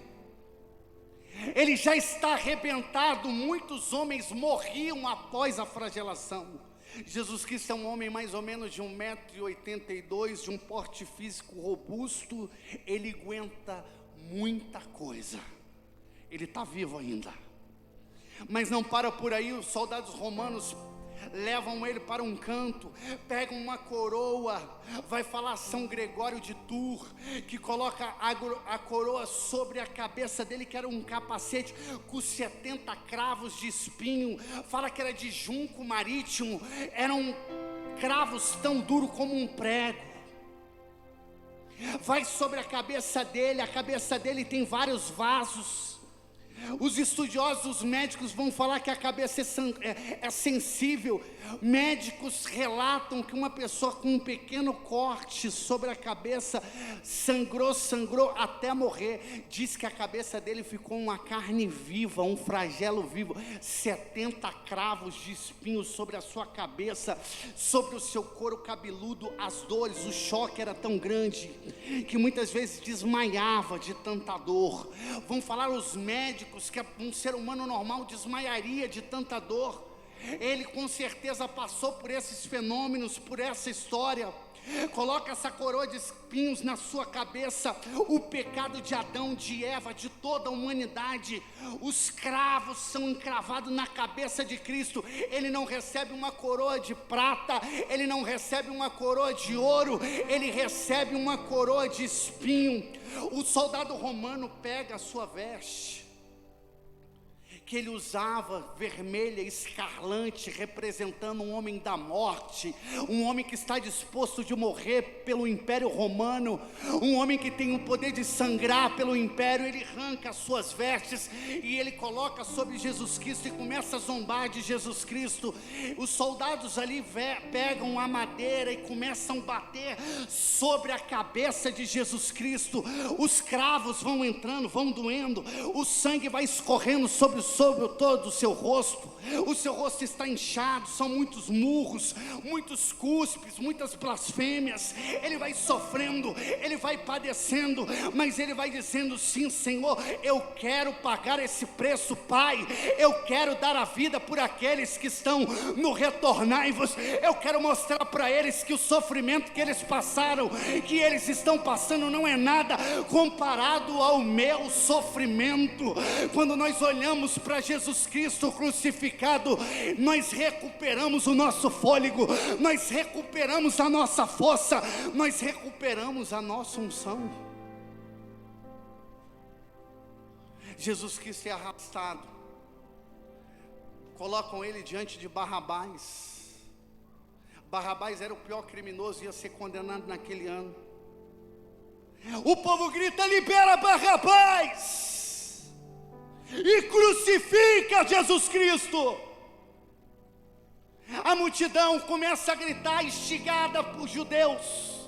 Ele já está arrebentado. Muitos homens morriam após a flagelação. Jesus Cristo é um homem mais ou menos de 1,82 m, de um porte físico robusto. Ele aguenta muita coisa, ele está vivo ainda. Mas não para por aí. Os soldados romanos levam ele para um canto, pegam uma coroa. Vai falar São Gregório de Tours, que coloca a coroa sobre a cabeça dele, que era um capacete com 70 cravos de espinho. Fala que era de junco marítimo, eram cravos tão duros como um prego. Vai sobre a cabeça dele tem vários vasos. Os estudiosos, os médicos vão falar que a cabeça é sensível. Médicos relatam que uma pessoa com um pequeno corte sobre a cabeça sangrou até morrer. Diz que a cabeça dele ficou uma carne viva, um flagelo vivo. 70 cravos de espinhos sobre a sua cabeça, sobre o seu couro cabeludo. As dores, o choque era tão grande que muitas vezes desmaiava de tanta dor. Vão falar os médicos que um ser humano normal desmaiaria de tanta dor. Ele com certeza passou por esses fenômenos, por essa história. Coloca essa coroa de espinhos na sua cabeça. O pecado de Adão, de Eva, de toda a humanidade, os cravos são encravados na cabeça de Cristo. Ele não recebe uma coroa de prata, ele não recebe uma coroa de ouro, ele recebe uma coroa de espinho. O soldado romano pega a sua veste, que ele usava, vermelha, escarlate, representando um homem da morte, um homem que está disposto de morrer pelo Império Romano, um homem que tem o poder de sangrar pelo Império. Ele arranca as suas vestes e ele coloca sobre Jesus Cristo e começa a zombar de Jesus Cristo. Os soldados ali pegam a madeira e começam a bater sobre a cabeça de Jesus Cristo. Os cravos vão entrando, vão doendo, o sangue vai escorrendo sobre todo o seu rosto. O seu rosto está inchado, são muitos murros, muitos cuspes, muitas blasfêmias. Ele vai sofrendo, ele vai padecendo, mas ele vai dizendo: sim, Senhor, eu quero pagar esse preço, Pai. Eu quero dar a vida por aqueles que estão no retornai-vos. Eu quero mostrar para eles que o sofrimento que eles passaram, que eles estão passando, não é nada comparado ao meu sofrimento. Quando nós olhamos para Jesus Cristo crucificado, nós recuperamos o nosso fôlego, nós recuperamos a nossa força, nós recuperamos a nossa unção. Jesus Cristo é arrastado, colocam ele diante de Barrabás. Barrabás era o pior criminoso, ia ser condenado naquele ano. O povo grita: libera Barrabás e crucifica Jesus Cristo. A multidão começa a gritar, instigada por judeus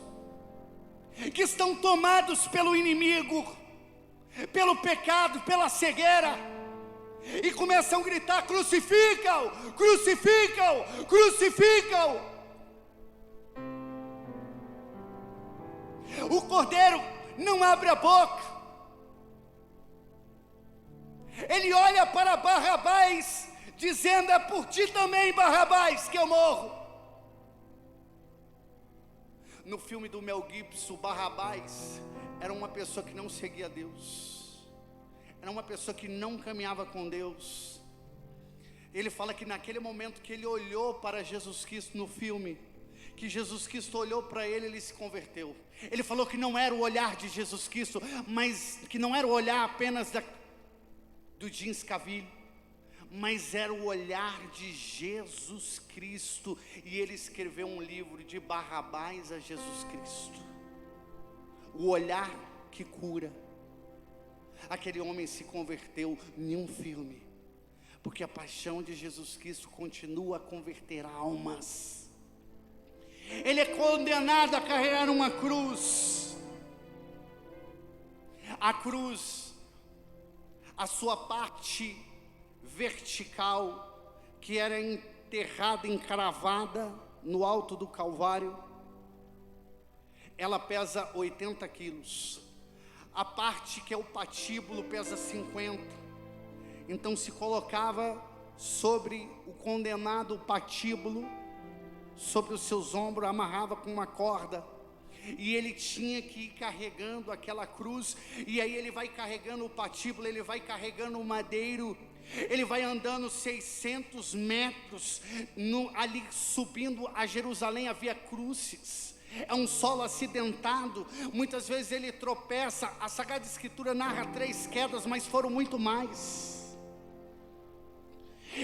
que estão tomados pelo inimigo, pelo pecado, pela cegueira, e começam a gritar: crucificam, crucificam, crucificam. O cordeiro não abre a boca. Ele olha para Barrabás, dizendo: é por ti também, Barrabás, que eu morro. No filme do Mel Gibson, Barrabás era uma pessoa que não seguia Deus, era uma pessoa que não caminhava com Deus. Ele fala que naquele momento que ele olhou para Jesus Cristo no filme, que Jesus Cristo olhou para ele, ele se converteu. Ele falou que não era o olhar de Jesus Cristo, mas que não era o olhar apenas do James Cavill, mas era o olhar de Jesus Cristo. E ele escreveu um livro, De Barrabás a Jesus Cristo, o olhar que cura. Aquele homem se converteu em um filme, porque a paixão de Jesus Cristo continua a converter almas. Ele é condenado a carregar uma cruz. A cruz, a sua parte vertical, que era enterrada, encravada no alto do Calvário, ela pesa 80 quilos. A parte que é o patíbulo pesa 50. Então se colocava sobre o condenado o patíbulo, sobre os seus ombros, amarrava com uma corda, e ele tinha que ir carregando aquela cruz. E aí ele vai carregando o patíbulo, ele vai carregando o madeiro, ele vai andando 600 metros, ali subindo a Jerusalém. Havia cruzes, é um solo acidentado, muitas vezes ele tropeça. A Sagrada Escritura narra 3 quedas, mas foram muito mais.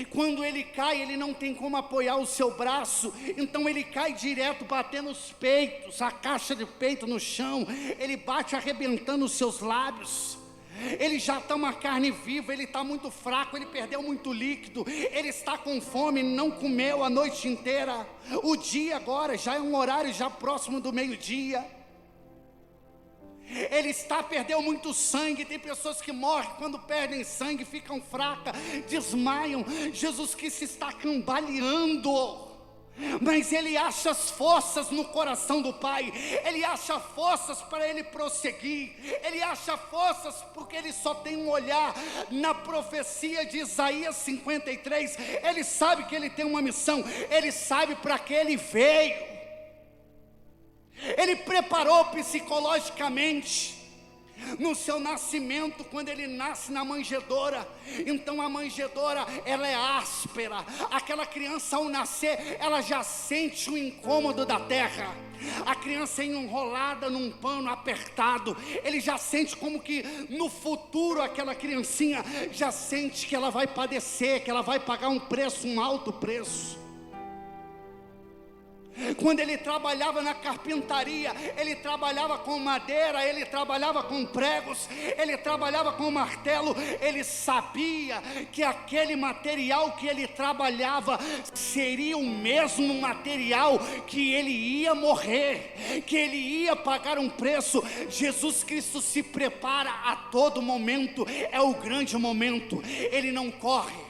Quando ele cai, ele não tem como apoiar o seu braço, então ele cai direto, batendo os peitos, a caixa de peito no chão. Ele bate arrebentando os seus lábios. Ele já está uma carne viva, ele está muito fraco, ele perdeu muito líquido, ele está com fome, não comeu a noite inteira. O dia agora já é um horário já próximo do meio-dia. Ele perdeu muito sangue. Tem pessoas que morrem quando perdem sangue, ficam fracas, desmaiam. Jesus Cristo está cambaleando, mas ele acha as forças no coração do Pai. Ele acha forças para ele prosseguir. Ele acha forças porque ele só tem um olhar na profecia de Isaías 53. Ele sabe que ele tem uma missão, ele sabe para que ele veio. Ele preparou psicologicamente. No seu nascimento, quando ele nasce na manjedoura, então a manjedoura, ela é áspera. Aquela criança ao nascer, ela já sente o incômodo da terra. A criança é enrolada num pano apertado, ele já sente como que no futuro aquela criancinha já sente que ela vai padecer, que ela vai pagar um preço, um alto preço. Quando ele trabalhava na carpintaria, ele trabalhava com madeira, ele trabalhava com pregos, ele trabalhava com martelo. Ele sabia que aquele material que ele trabalhava seria o mesmo material que ele ia morrer, que ele ia pagar um preço. Jesus Cristo se prepara a todo momento, é o grande momento. Ele não corre,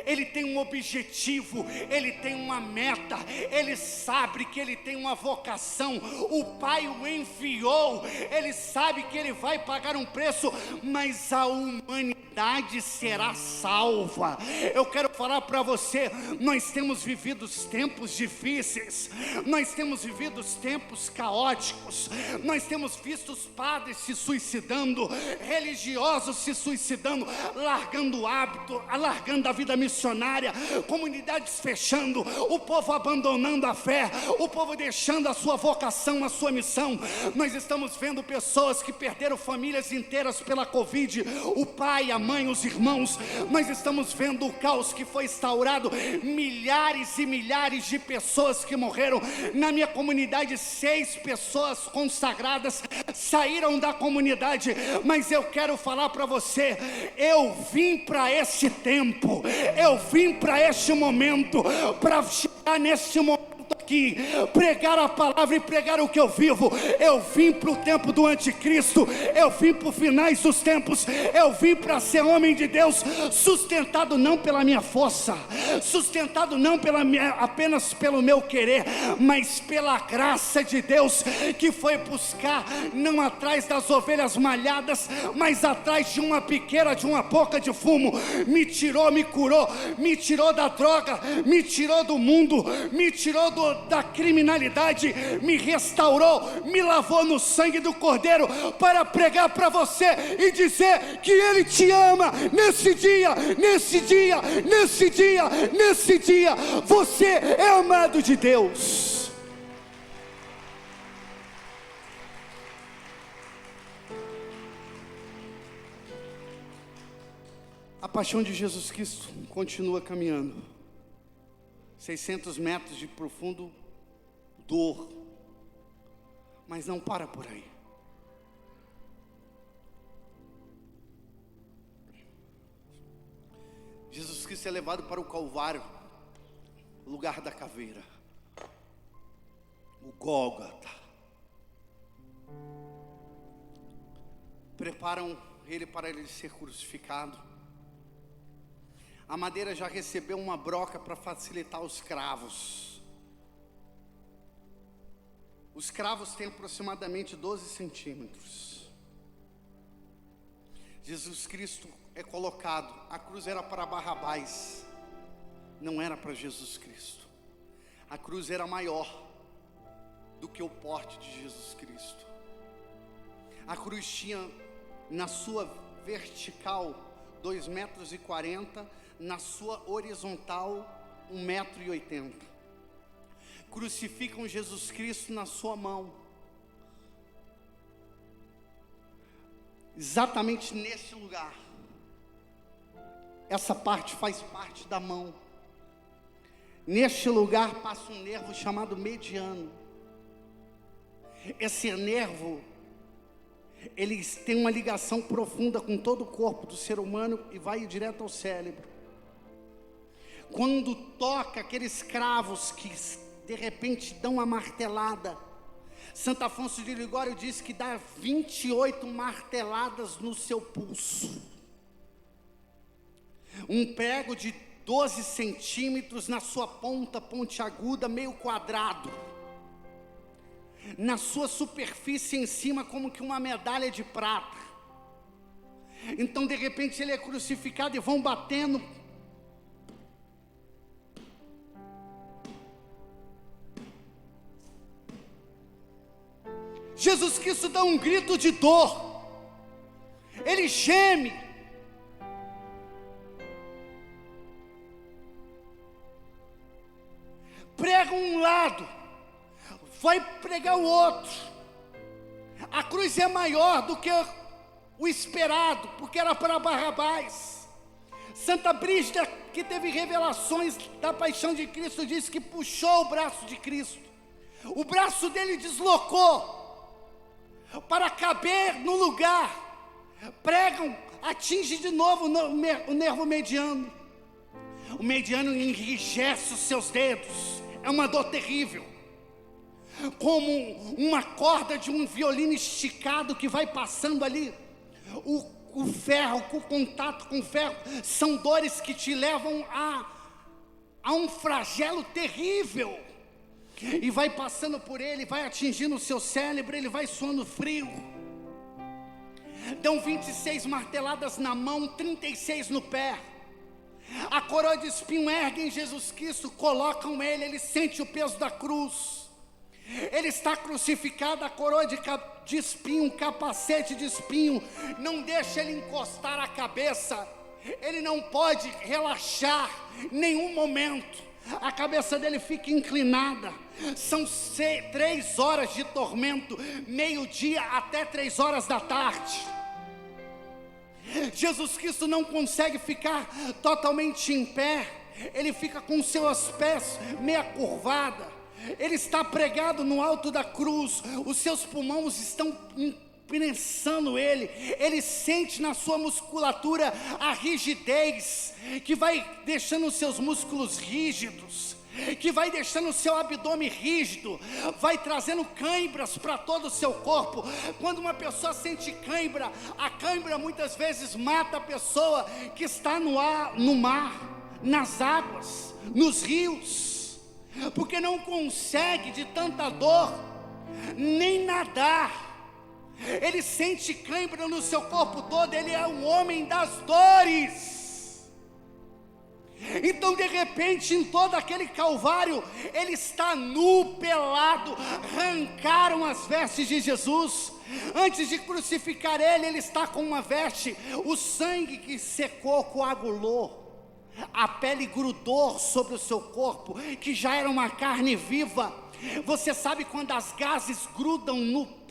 ele tem um objetivo, ele tem uma meta, ele sabe que ele tem uma vocação, o Pai o enviou, ele sabe que ele vai pagar um preço, mas a humanidade será salva. Eu quero falar para você, nós temos vivido tempos difíceis, nós temos vivido tempos caóticos, nós temos visto os padres se suicidando, religiosos se suicidando, largando o hábito, largando a vida missionária, comunidades fechando, o povo abandonando a fé, o povo deixando a sua vocação, a sua missão. Nós estamos vendo pessoas que perderam famílias inteiras pela Covid, o pai, a mãe, os irmãos. Nós estamos vendo o caos que foi instaurado, milhares e milhares de pessoas que morreram. Na minha comunidade, 6 pessoas consagradas saíram da comunidade, mas eu quero falar para você, eu vim para esse tempo, eu vim para este momento, para chegar nesse momento aqui, pregar a palavra e pregar o que eu vivo. Eu vim para o tempo do anticristo, eu vim para os finais dos tempos, eu vim para ser homem de Deus, sustentado não pela minha força, sustentado não apenas pelo meu querer, mas pela graça de Deus, que foi buscar, não atrás das ovelhas malhadas, mas atrás de uma piqueira, de uma boca de fumo. Me tirou, me curou, me tirou da droga, me tirou do mundo, me tirou da criminalidade, me restaurou, me lavou no sangue do Cordeiro, para pregar para você e dizer que Ele te ama. Nesse dia, nesse dia, nesse dia, nesse dia, você é amado de Deus. A paixão de Jesus Cristo continua caminhando, 600 metros de profundo dor, mas não para por aí. Jesus Cristo é levado para o Calvário, lugar da caveira, o Gólgota. Preparam ele para ele ser crucificado. A madeira já recebeu uma broca para facilitar os cravos. Os cravos têm aproximadamente 12 centímetros. Jesus Cristo é colocado. A cruz era para Barrabás, não era para Jesus Cristo. A cruz era maior do que o porte de Jesus Cristo. A cruz tinha na sua vertical 2,40 metros, na sua horizontal 1,80 m. Crucificam Jesus Cristo na sua mão, exatamente neste lugar. Essa parte faz parte da mão. Neste lugar passa um nervo chamado mediano. Esse nervo, ele tem uma ligação profunda com todo o corpo do ser humano e vai direto ao cérebro. Quando toca aqueles cravos que de repente dão uma martelada, Santo Afonso de Ligório diz que dá 28 marteladas no seu pulso. Um prego de 12 centímetros na sua ponta pontiaguda, meio quadrado. Na sua superfície em cima, como que uma medalha de prata. Então de repente ele é crucificado e vão batendo. Jesus Cristo dá um grito de dor, ele geme. Prega um lado, vai pregar o outro. A cruz é maior do que o esperado, porque era para Barrabás. Santa Brígida, que teve revelações da paixão de Cristo, disse que puxou o braço de Cristo. O braço dele deslocou para caber no lugar. Pregam, atinge de novo o nervo mediano. O mediano enrijece os seus dedos. É uma dor terrível. Como uma corda de um violino esticado que vai passando ali. O ferro, o contato com o ferro, são dores que te levam a um flagelo terrível. E vai passando por ele, vai atingindo o seu cérebro, ele vai suando frio. Dão 26 marteladas na mão, 36 no pé. A coroa de espinho erguem Jesus Cristo, colocam ele sente o peso da cruz. Ele está crucificado, a coroa de espinho, um capacete de espinho, não deixa ele encostar a cabeça. Ele não pode relaxar em nenhum momento. A cabeça dele fica inclinada. São 3 horas de tormento, meio-dia até 3 horas da tarde. Jesus Cristo não consegue ficar totalmente em pé. Ele fica com seus pés meia curvada. Ele está pregado no alto da cruz. Os seus pulmões estão prensando ele. Ele sente na sua musculatura a rigidez, que vai deixando os seus músculos rígidos, que vai deixando o seu abdômen rígido, vai trazendo cãibras para todo o seu corpo. Quando uma pessoa sente cãibra, a cãibra muitas vezes mata a pessoa que está no mar, nas águas, nos rios, porque não consegue de tanta dor nem nadar. Ele sente cãibra no seu corpo todo, ele é um homem das dores. Então, de repente, em todo aquele calvário, ele está nu, pelado. Arrancaram as vestes de Jesus. Antes de crucificar ele está com uma veste. O sangue que secou, coagulou. A pele grudou sobre o seu corpo, que já era uma carne viva. Você sabe quando as gases grudam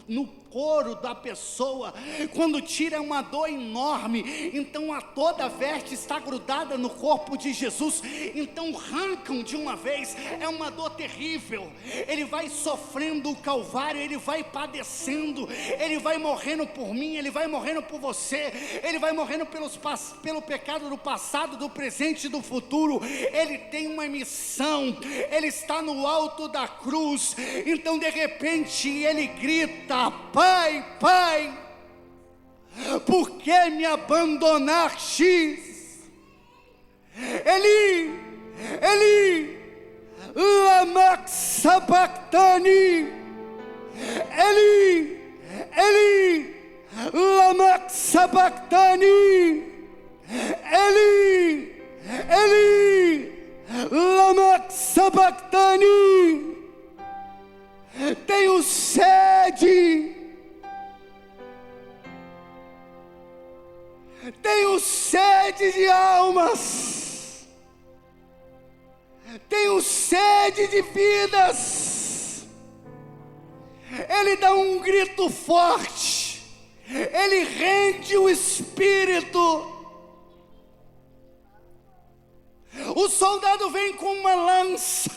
no couro da pessoa, quando tira, é uma dor enorme. Então toda a veste está grudada no corpo de Jesus. Então arrancam de uma vez, é uma dor terrível. Ele vai sofrendo o calvário, ele vai padecendo, ele vai morrendo por mim, ele vai morrendo por você, ele vai morrendo pelo pecado do passado, do presente e do futuro. Ele tem uma missão, ele está no alto da cruz. Então de repente ele grita: Pai, Pai, por que me abandonastes? Eli, Eli, lama sabachthani. Eli, Eli, lama sabachthani. Eli, Eli, lama sabachthani. Tenho sede. Tenho sede de almas. Tenho sede de vidas. Ele dá um grito forte. Ele rende o espírito. O soldado vem com uma lança,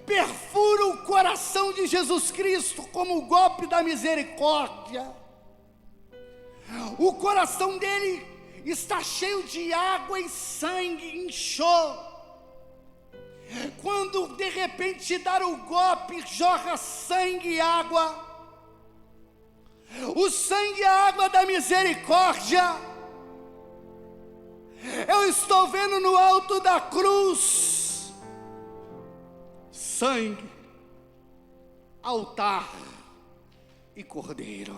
perfura o coração de Jesus Cristo como o golpe da misericórdia. O coração dele está cheio de água e sangue, inchou. Quando de repente dar o golpe, jorra sangue e água. O sangue e a água da misericórdia. Eu estou vendo no alto da cruz sangue, altar e cordeiro.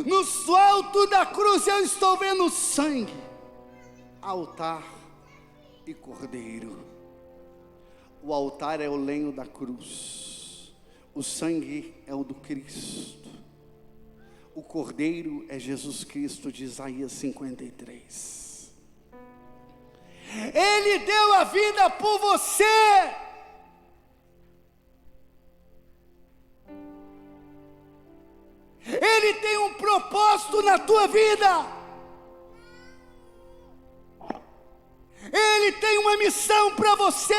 No alto da cruz eu estou vendo sangue, altar e cordeiro. O altar é o lenho da cruz. O sangue é o do Cristo. O Cordeiro é Jesus Cristo, de Isaías 53. Ele deu a vida por você. Ele tem um propósito na tua vida. Ele tem uma missão para você.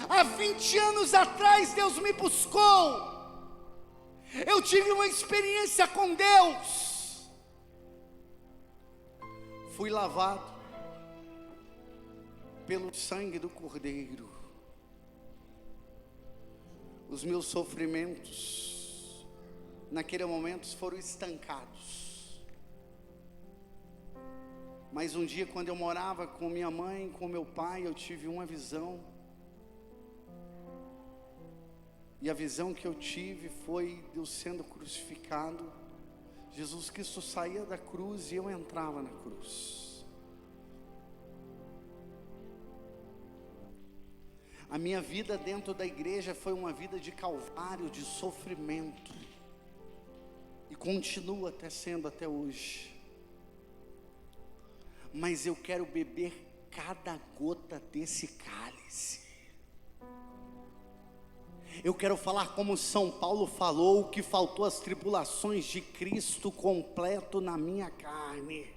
Há 20 anos atrás Deus me buscou. Eu tive uma experiência com Deus. Fui lavado pelo sangue do Cordeiro. Os meus sofrimentos naquele momento foram estancados. Mas um dia, quando eu morava com minha mãe, com meu pai, eu tive uma visão. E a visão que eu tive foi Deus sendo crucificado. Jesus Cristo saía da cruz e eu entrava na cruz. A minha vida dentro da igreja foi uma vida de calvário, de sofrimento. E continua até sendo até hoje. Mas eu quero beber cada gota desse cálice. Eu quero falar como São Paulo falou, que faltou as tribulações de Cristo completo na minha carne.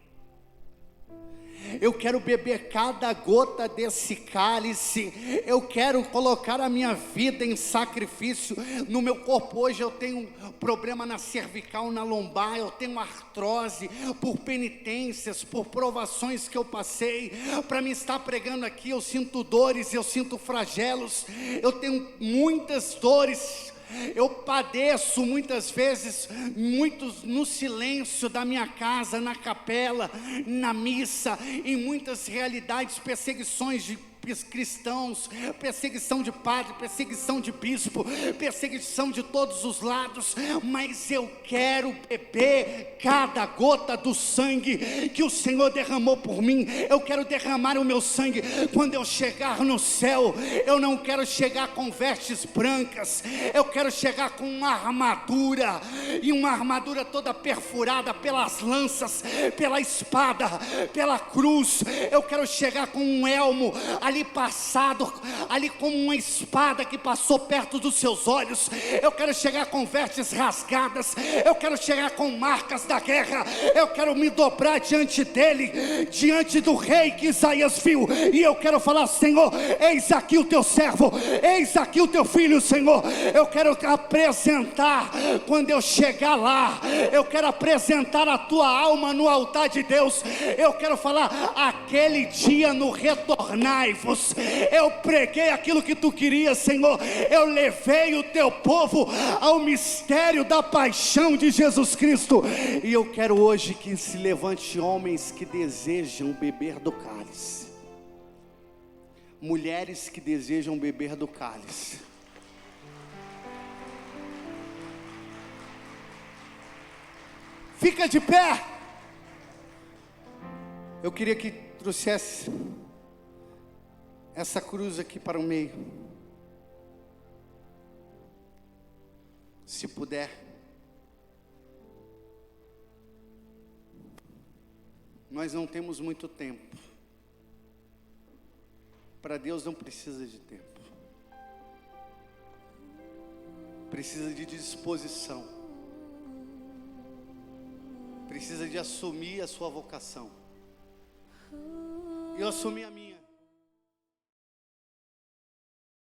Eu quero beber cada gota desse cálice. Eu quero colocar a minha vida em sacrifício. No meu corpo hoje eu tenho problema na cervical, na lombar. Eu tenho artrose por penitências, por provações que eu passei. Para me estar pregando aqui eu sinto dores, eu sinto flagelos. Eu tenho muitas dores. Eu padeço muitas vezes, muitos no silêncio da minha casa, na capela, na missa, em muitas realidades, perseguições de cristãos, perseguição de padre, perseguição de bispo, perseguição de todos os lados, mas eu quero beber cada gota do sangue que o Senhor derramou por mim. Eu quero derramar o meu sangue. Quando eu chegar no céu, eu não quero chegar com vestes brancas, eu quero chegar com uma armadura, e uma armadura toda perfurada pelas lanças, pela espada, pela cruz. Eu quero chegar com um elmo ali passado, ali como uma espada que passou perto dos seus olhos. Eu quero chegar com vestes rasgadas, eu quero chegar com marcas da guerra. Eu quero me dobrar diante dele, diante do rei que Isaías viu, e eu quero falar: Senhor, eis aqui o teu servo, eis aqui o teu filho, Senhor. Eu quero apresentar, quando eu chegar lá, eu quero apresentar a tua alma no altar de Deus. Eu quero falar: aquele dia no retornai-vos. Eu preguei aquilo que tu querias, Senhor. Eu levei o teu povo ao mistério da paixão de Jesus Cristo. E eu quero hoje que se levante homens que desejam beber do cálice, mulheres que desejam beber do cálice. Fica de pé. Eu queria que trouxesse essa cruz aqui para o meio. Se puder. Nós não temos muito tempo. Para Deus não precisa de tempo. Precisa de disposição. Precisa de assumir a sua vocação. Eu assumi a minha.